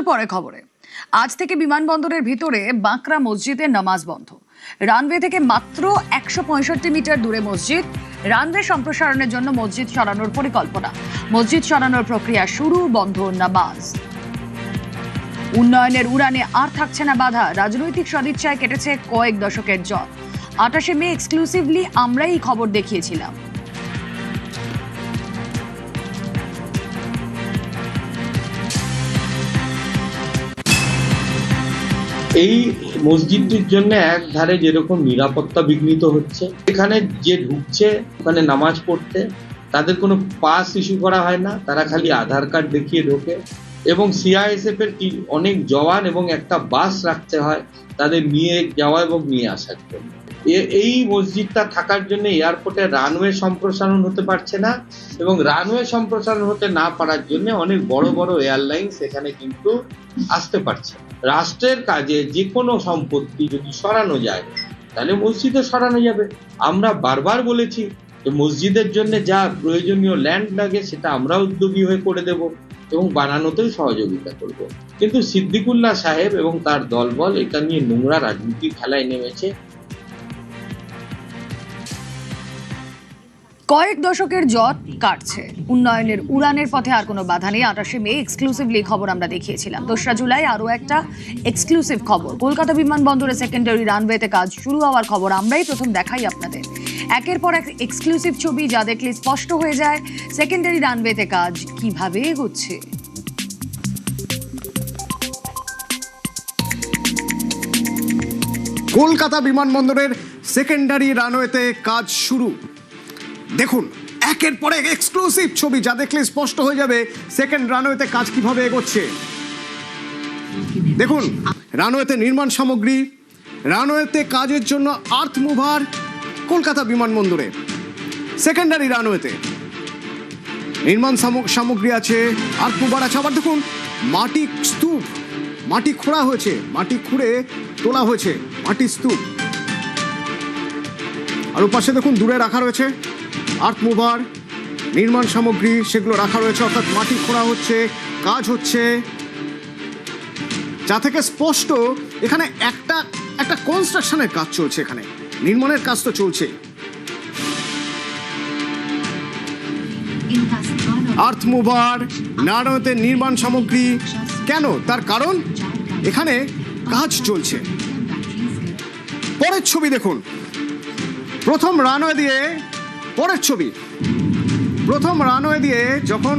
পরে খবরে আজ থেকে বিমানবন্দরের ভিতরে বাঁকড়া মসজিদে নামাজ বন্ধ। রানওয়ে থেকে মাত্র 165 মিটার দূরে মসজিদ। রানওয়ে সম্প্রসারণের জন্য মসজিদ সরানোর পরিকল্পনা। মসজিদ সরানোর প্রক্রিয়া শুরু, বন্ধ নামাজ। উন্নয়নের উড়ানে আর থাকছে না বাধা। রাজনৈতিক সদিচ্ছায় কেটেছে কয়েক দশকের জট। 28 মে এক্সক্লুসিভলি আমরাই এই খবর দেখিয়েছিলাম। এই মসজিদটির জন্য এক ধারে যেরকম নিরাপত্তা বিঘ্নিত হচ্ছে, এখানে যে ঢুকছে ওখানে নামাজ পড়তে তাদের কোনো পাস ইস্যু করা হয় না, তারা খালি আধার কার্ড দেখিয়ে ঢোকে এবং সিআইএসএফ এর অনেক জওয়ান এবং একটা বাস রাখতে হয় তাদের নিয়ে যাওয়া এবং নিয়ে আসার জন্য। এই মসজিদটা থাকার জন্য এয়ারপোর্টে রানওয়ে সম্প্রসারণ হতে পারছে না এবং রানওয়ে সম্প্রসারণ হতে না পারার জন্য অনেক বড় বড় এয়ারলাইন্স এখানে কিন্তু আসতে পারছে। রাষ্ট্রের কাজে যে কোনো সম্পত্তি যদি সরানো যায় তাহলে মসজিদও সরানো যাবে। আমরা বারবার বলেছি যে মসজিদের জন্য যা প্রয়োজনীয় ল্যান্ড লাগে সেটা আমরা উদ্যোগী হয়ে করে দেব এবং বানানোতেও সহযোগিতা করব। কিন্তু সিদ্দিকুল্লাহ সাহেব এবং তার দলবল এটা নিয়ে নোংরা রাজনীতি খেলায় নেমেছে। কয়েক দশকের জট কাটছে। উন্নয়নের উড়ানের পথে আর কোনো বাধা নেই। 28 মে এক্সক্লুসিভলি খবর আমরা দেখিয়েছিলাম। 2রা জুলাই আরও একটা এক্সক্লুসিভ খবর। কলকাতা বিমানবন্দরে সেকেন্ডারি রানওয়েতে কাজ শুরু হওয়ার খবর আমরাই প্রথম দেখাই আপনাদের। একের পর এক এক্সক্লুসিভ ছবি যা দেখলে স্পষ্ট হয়ে যায় সেকেন্ডারি রানওয়েতে কাজ কিভাবে এগোচ্ছে। কলকাতা বিমানবন্দরের সেকেন্ডারি রানওয়েতে কাজ শুরু। দেখুন একের পর এক এক্সক্লুসিভ ছবি যা দেখলে স্পষ্ট হয়ে যাবে সেকেন্ড রানওয়েতে কাজ কিভাবে এগোচ্ছে। দেখুন রানওয়েতে নির্মাণ সামগ্রী, রানওয়েতে কাজের জন্য আর্থ মুভার। কলকাতা বিমানবন্দরে সেকেন্ডারি রানওয়েতে নির্মাণ সামগ্রী আছে, আর্থ মুভার আছে। আবার দেখুন মাটি স্তূপ, মাটি খোঁড়া হয়েছে, মাটি খুঁড়ে তোলা হয়েছে মাটির স্তূপ। আর ওপাশে দেখুন দূরে রাখা রয়েছে আর্থ মুভার, নির্মাণ সামগ্রী, সেগুলো রাখা রয়েছে। অর্থাৎ মাটি খোঁড়া হচ্ছে, কাজ হচ্ছে, যা থেকে স্পষ্ট এখানে একটা কনস্ট্রাকশনের কাজ চলছে। এখানে নির্মাণের কাজ তো চলছে। আর্থ মুভার, রানওয়েতে নির্মাণ সামগ্রী। কেন? তার কারণ এখানে কাজ চলছে। পরের ছবি দেখুন, প্রথম রানওয়ে দিয়ে পরের ছবি। প্রথম রানওয়ে দিয়ে যখন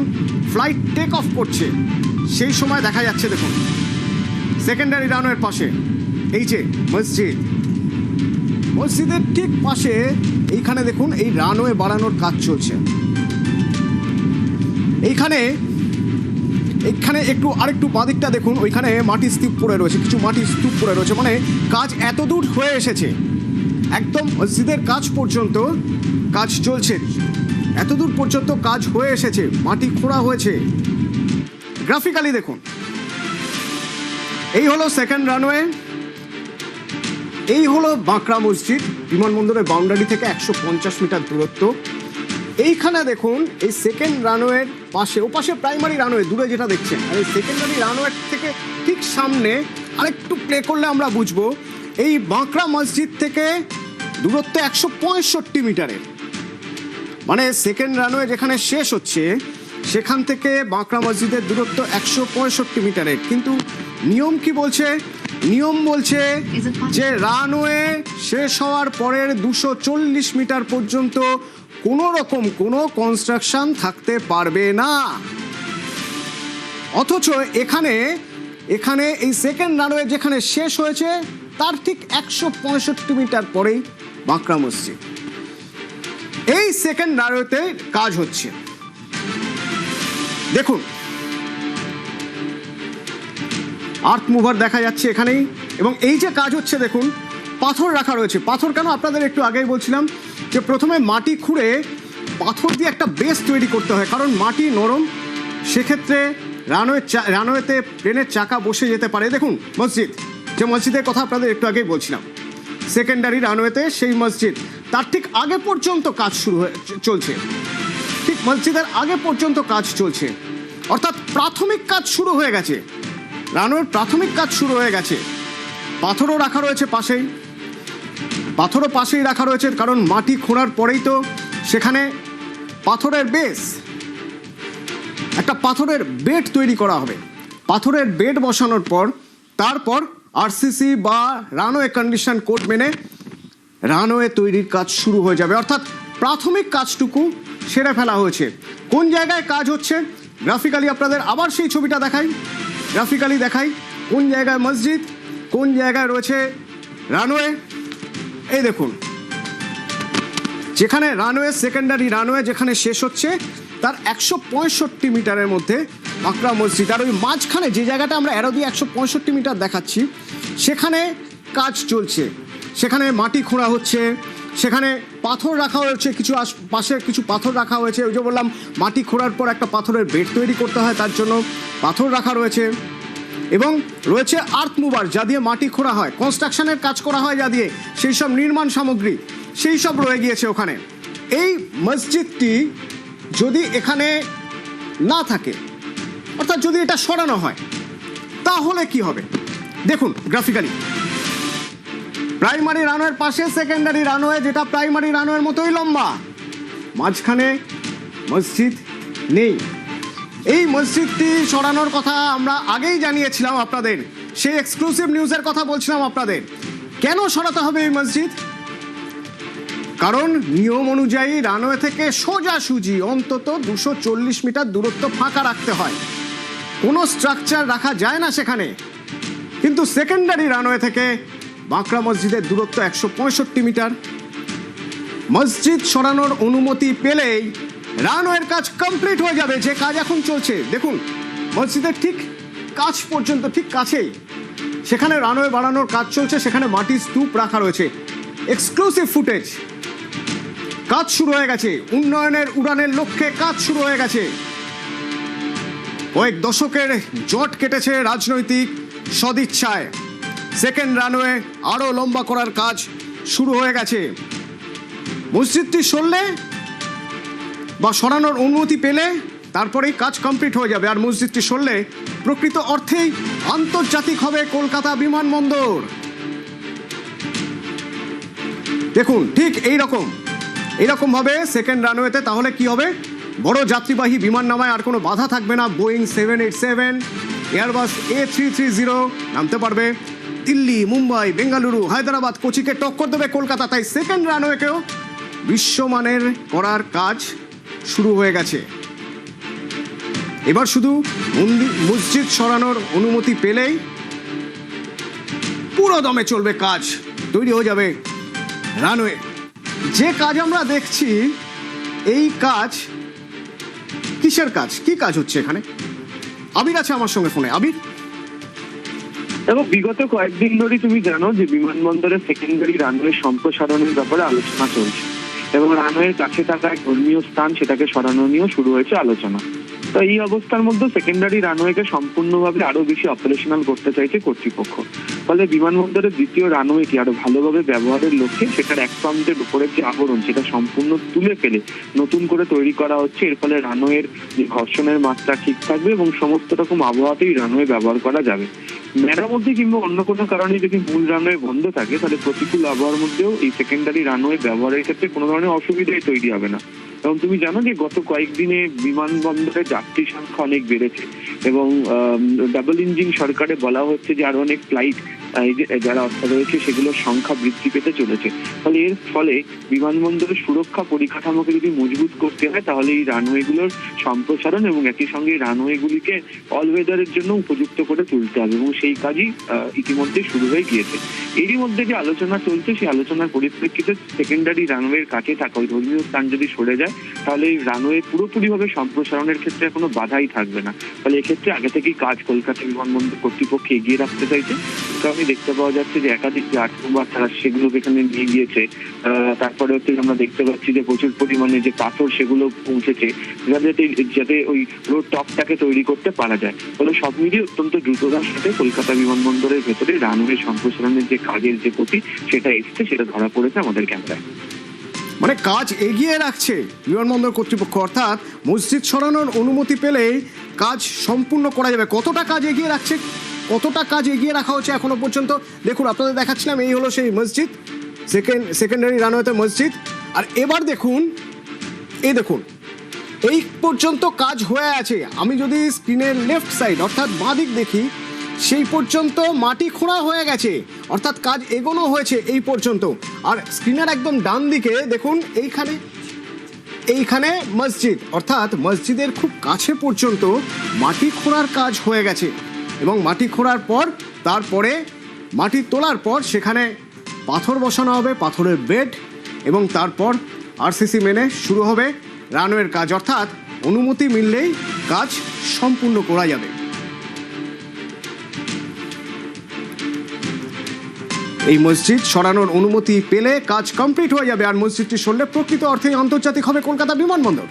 ফ্লাইট টেক অফ করছে সেই সময় দেখা যাচ্ছে দেখুন সেকেন্ডারি রানওয়ের পাশে এই যে মসজিদ, মসজিদের ঠিক পাশে এইখানে দেখুন এই রানওয়ে বাড়ানোর কাজ চলছে। এইখানে একটু আরেকটু বাদিকটা দেখুন, ওইখানে মাটির স্তূপ পড়ে রয়েছে, কিছু মাটির স্তূপ পড়ে রয়েছে। মানে কাজ এত দূর হয়ে এসেছে, একদম মসজিদের কাজ পর্যন্ত কাজ চলছে। এত দূর পর্যন্ত কাজ হয়ে এসেছে, মাটি খোঁড়া হয়েছে। গ্রাফিক্যালি দেখুন, এই হলো সেকেন্ড রানওয়ে, এই হলো বাঁকড়া মসজিদ। বিমানবন্দরের বাউন্ডারি থেকে 150 মিটার দূরত্ব। এইখানে দেখুন এই সেকেন্ড রানওয়ের পাশে, ওপাশে প্রাইমারি রানওয়ে দূরে যেটা দেখছেন, আর এই সেকেন্ডারি রানওয়ে থেকে ঠিক সামনে আরেকটু প্লে করলে আমরা বুঝবো এই বাঁকড়া মসজিদ থেকে দূরত্ব 165 মিটারের। মানে সেকেন্ড রানওয়ে যেখানে শেষ হচ্ছে সেখান থেকে বাঁকড়া মসজিদের দূরত্ব 165 মিটারের। কিন্তু নিয়ম কি বলছে? নিয়ম বলছে যে রানওয়ে শেষ হওয়ার পরের 240 মিটার পর্যন্ত কোনো রকম কোনো কনস্ট্রাকশন থাকতে পারবে না। অথচ এখানে এই সেকেন্ড রানওয়ে যেখানে শেষ হয়েছে তার ঠিক 165 মিটার পরেই বাঁকড়া মসজিদ। এই সেকেন্ড রানওয়েতে কাজ হচ্ছে। দেখুন আর্থ মুভার দেখা যাচ্ছে এখানেই, এবং এই যে কাজ হচ্ছে দেখুন পাথর রাখা রয়েছে। পাথর কেন? আপনাদের একটু আগেই বলছিলাম যে প্রথমে মাটি খুঁড়ে পাথর দিয়ে একটা বেস তৈরি করতে হয়, কারণ মাটি নরম। সেক্ষেত্রে রানওয়েতে প্লেনের চাকা বসে যেতে পারে। দেখুন মসজিদ, যে মসজিদের কথা আপনাদের একটু আগেই বলছিলাম, সেকেন্ডারি রানওয়েতে সেই মসজিদ, তার ঠিক আগে পর্যন্ত কাজ চলছে। ঠিক মসজিদের আগে পর্যন্ত কাজ চলছে, অর্থাৎ প্রাথমিক কাজ শুরু হয়ে গেছে। রানওয়ের প্রাথমিক কাজ শুরু হয়ে গেছে। পাথরও রাখা রয়েছে পাশেই, পাথরও পাশেই রাখা রয়েছে, কারণ মাটি খোঁড়ার পরেই তো সেখানে পাথরের বেস, একটা পাথরের বেড তৈরি করা হবে। পাথরের বেড বসানোর পর তারপর আরসিসি বা রানওয়ে কন্ডিশন কোড মেনে রানওয়ে তৈরির কাজ শুরু হয়ে যাবে। অর্থাৎ প্রাথমিক কাজটুকু সেরে ফেলা হয়েছে। কোন জায়গায় কাজ হচ্ছে গ্রাফিক্যালি আপনাদের আবার সেই ছবিটা দেখাই কোন জায়গায় মসজিদ, কোন জায়গায় রয়েছে রানওয়ে। এই দেখুন, যেখানে রানওয়ে, সেকেন্ডারি রানওয়ে যেখানে শেষ হচ্ছে তার 165 মিটারের মধ্যে বাঁকড়া মসজিদ। আর ওই মাঝখানে যে জায়গাটা আমরা অ্যারো দিয়ে 165 মিটার দেখাচ্ছি, সেখানে কাজ চলছে, সেখানে মাটি খোঁড়া হচ্ছে, সেখানে পাথর রাখা হয়েছে, কিছু পাশে কিছু পাথর রাখা হয়েছে। ওই যে বললাম, মাটি খোঁড়ার পর একটা পাথরের বেড তৈরি করতে হয়, তার জন্য পাথর রাখা রয়েছে। এবং রয়েছে আর্থ মুভার, যা দিয়ে মাটি খোঁড়া হয়, কনস্ট্রাকশনের কাজ করা হয় যা দিয়ে, সেই সব নির্মাণ সামগ্রী সেই সব রয়ে গিয়েছে ওখানে। এই মসজিদটি যদি এখানে না থাকে, অর্থাৎ যদি এটা সরানো হয়, তাহলে কি হবে দেখুন গ্রাফিক্যালি। প্রাইমারি রানওয়ের পাশে সেকেন্ডারি রানওয়ে, যেটা প্রাইমারি রানওয়ের মতোই লম্বা, মাঝখানে মসজিদ নেই। এই মসজিদটি সরানোর কথা আমরা আগেই জানিয়েছিলাম আপনাদের, সেই এক্সক্লুসিভ নিউজের কথা বলছিলাম আপনাদের। কেন সরাতে হবে এই মসজিদ? কারণ নিয়ম অনুযায়ী রানওয়ে থেকে সোজাসুজি অন্তত 240 মিটার দূরত্ব ফাঁকা রাখতে হয়, কোনো স্ট্রাকচার রাখা যায় না সেখানে। কিন্তু সেকেন্ডারি রানওয়ে থেকে বাঁকড়া মসজিদের দূরত্ব 165 মিটার। মসজিদ সরানোর অনুমতি পেলেই রানওয়ের কাজ কমপ্লিট হয়ে যাবে, যে কাজ এখন চলছে। দেখুন, মসজিদের ঠিক কাছ পর্যন্ত, ঠিক কাছেই সেখানে রানওয়ে বাড়ানোর কাজ চলছে, সেখানে মাটির স্তূপ রাখা রয়েছে। এক্সক্লুসিভ ফুটেজ, কাজ শুরু হয়ে গেছে, উন্নয়নের উড়ানের লক্ষ্যে কাজ শুরু হয়ে গেছে। কয়েক দশকের জট কেটেছে রাজনৈতিক সদিচ্ছায়। সেকেন্ড রানওয়ে আরো লম্বা করার কাজ শুরু হয়ে গেছে। মসজিদটি সরলে বা সরানোর অনুমতি পেলে তারপরেই কাজ কমপ্লিট হয়ে যাবে। আর মসজিদটি সরলে প্রকৃত অর্থেই আন্তর্জাতিক হবে কলকাতা বিমানবন্দর। দেখুন, ঠিক এইরকম ভাবে সেকেন্ড রানওয়েতে তাহলে কি হবে, বড় যাত্রীবাহী বিমান নামায় আর কোনো বাধা থাকবে না। বোয়িং 787, এয়ারবাস A330 নামতে পারবে। দিল্লি, মুম্বাই, বেঙ্গালুরু, হায়দ্রাবাদ, কোচিকে টক্কর দেবে কলকাতা। তাই সেকেন্ড রানওয়েকেও বিশ্বমানের করার কাজ শুরু হয়ে গেছে। এবার শুধু মসজিদ সরানোর অনুমতি পেলেই পুরো দমে চলবে কাজ, তৈরি হয়ে যাবে রানওয়ে। যে কাজ আমরা দেখছি, এই কাজ কিসের কাজ, কি কাজ হচ্ছে এখানে? আবির আছে আমার সঙ্গে ফোনে। আবির, এবং বিগত কয়েকদিন ধরে তুমি জানো যে বিমানবন্দরের সেকেন্ডারি রানওয়ে সম্প্রসারণের ব্যাপারে আলোচনা চলছে, এবং রানওয়ের কাছে থাকা এক ধর্মীয় স্থান সেটাকে সরানো নিয়েও শুরু হয়েছে আলোচনা। তো এই অবস্থার মধ্যে সেকেন্ডারি রানওয়েকে সম্পূর্ণভাবে আরো বেশি অপারেশনাল করতে চাইছে কর্তৃপক্ষ। ফলে বিমানবন্দরের দ্বিতীয় রানওয়েটি আরো ভালোভাবে ব্যবহারের লক্ষ্যে সেটার এক প্রান্তের উপরের যে আবরণ সেটা সম্পূর্ণ তুলে ফেলে নতুন করে তৈরি করা হচ্ছে। এর ফলে রানওয়ের যে ঘর্ষণের মাত্রা ঠিক থাকবে এবং সমস্ত রকম আবহাওয়াতেই রানওয়ে ব্যবহার করা যাবে। মেরামতি কিংবা অন্য কোনো কারণে যদি মূল রানওয়ে বন্ধ থাকে, তাহলে প্রতিকূল আবহাওয়ার মধ্যেও এই সেকেন্ডারি রানওয়ে ব্যবহারের ক্ষেত্রে কোনো ধরনের অসুবিধাই তৈরি হবে না। এবং তুমি জানো যে গত কয়েকদিনে বিমানবন্দরে যাত্রী সংখ্যা অনেক বেড়েছে, এবং ডাবল ইঞ্জিন সরকারে বলা হচ্ছে যে আরো অনেক ফ্লাইট যারা রয়েছে সেগুলোর সংখ্যা বৃদ্ধি পেতে চলেছে। ফলে এর ফলে বিমানবন্দরের সুরক্ষা পরিকাঠামোকে যদি মজবুত করতে হয়, তাহলে এই রানওয়েগুলোর সম্প্রসারণ এবং একই সঙ্গে রানওয়েগুলিকে অল ওয়েদারের জন্য উপযুক্ত করে তুলতে হবে, এবং সেই কাজই ইতিমধ্যে শুরু হয়ে গিয়েছে। এরই মধ্যে যে আলোচনা চলছে, সেই আলোচনার পরিপ্রেক্ষিতে সেকেন্ডারি রানওয়ের কাছে থাকা ওই ধর্মীয় স্থান যদি সরে যায়, তাহলে এই রানওয়ে পুরোপুরিভাবে সম্প্রসারণের ক্ষেত্রে কোনো বাধাই থাকবে না। ফলে এক্ষেত্রে আগে থেকেই কাজ কলকাতা বিমানবন্দর কর্তৃপক্ষ এগিয়ে রাখতে চাইছে। কারণে দেখতে পাওয়া যাচ্ছে যে একাধিক যে আর্থবার তারা সেগুলো এখানে নিয়ে গিয়েছে। তারপরে হচ্ছে আমরা দেখতে পাচ্ছি যে প্রচুর পরিমাণে যে পাথর সেগুলো পৌঁছেছে, যাতে ওই রোড টপটাকে তৈরি করতে পারা যায়। ফলে সব মিলিয়ে অত্যন্ত দ্রুততার সাথে কলকাতা বিমানবন্দরের ভেতরে রানওয়ে সম্প্রসারণের যে কাজের যে গতি সেটা এসছে, সেটা ধরা পড়েছে আমাদের ক্যামেরায়। মানে কাজ এগিয়ে রাখছে বিমানবন্দর কর্তৃপক্ষ, অর্থাৎ মসজিদ সরানোর অনুমতি পেলেই কাজ সম্পূর্ণ করা যাবে। কতটা কাজ এগিয়ে রাখছে কতটা কাজ এগিয়ে রাখা হচ্ছে এখনো পর্যন্ত দেখুন, আপনাদের দেখাচ্ছিলাম এই হলো সেই মসজিদ, সেকেন্ডারি রানওয়েতে মসজিদ। আর এবার দেখুন, এই দেখুন এই পর্যন্ত কাজ হয়ে আছে। আমি যদি স্ক্রিনের লেফট সাইড অর্থাৎ বাঁ দিক দেখি, সেই পর্যন্ত মাটি খোঁড়া হয়ে গেছে, অর্থাৎ কাজ এগোনো হয়েছে এই পর্যন্ত। আর স্ক্রিনের একদম ডান দিকে দেখুন, এইখানে মসজিদ, অর্থাৎ মসজিদের খুব কাছে পর্যন্ত মাটি খোঁড়ার কাজ হয়ে গেছে। এবং মাটি খোঁড়ার পর তারপরে মাটি তোলার পর সেখানে পাথর বসানো হবে, পাথরের বেড, এবং তারপর আরসিসি মেনে শুরু হবে রানওয়ের কাজ, অর্থাৎ অনুমতি মিললেই কাজ সম্পূর্ণ করা যাবে। এই মসজিদ সরানোর অনুমতি পেলে কাজ কমপ্লিট হয়ে যাবে, আর মসজিদটি সরলে প্রকৃত অর্থে আন্তর্জাতিক হবে কলকাতা বিমানবন্দর।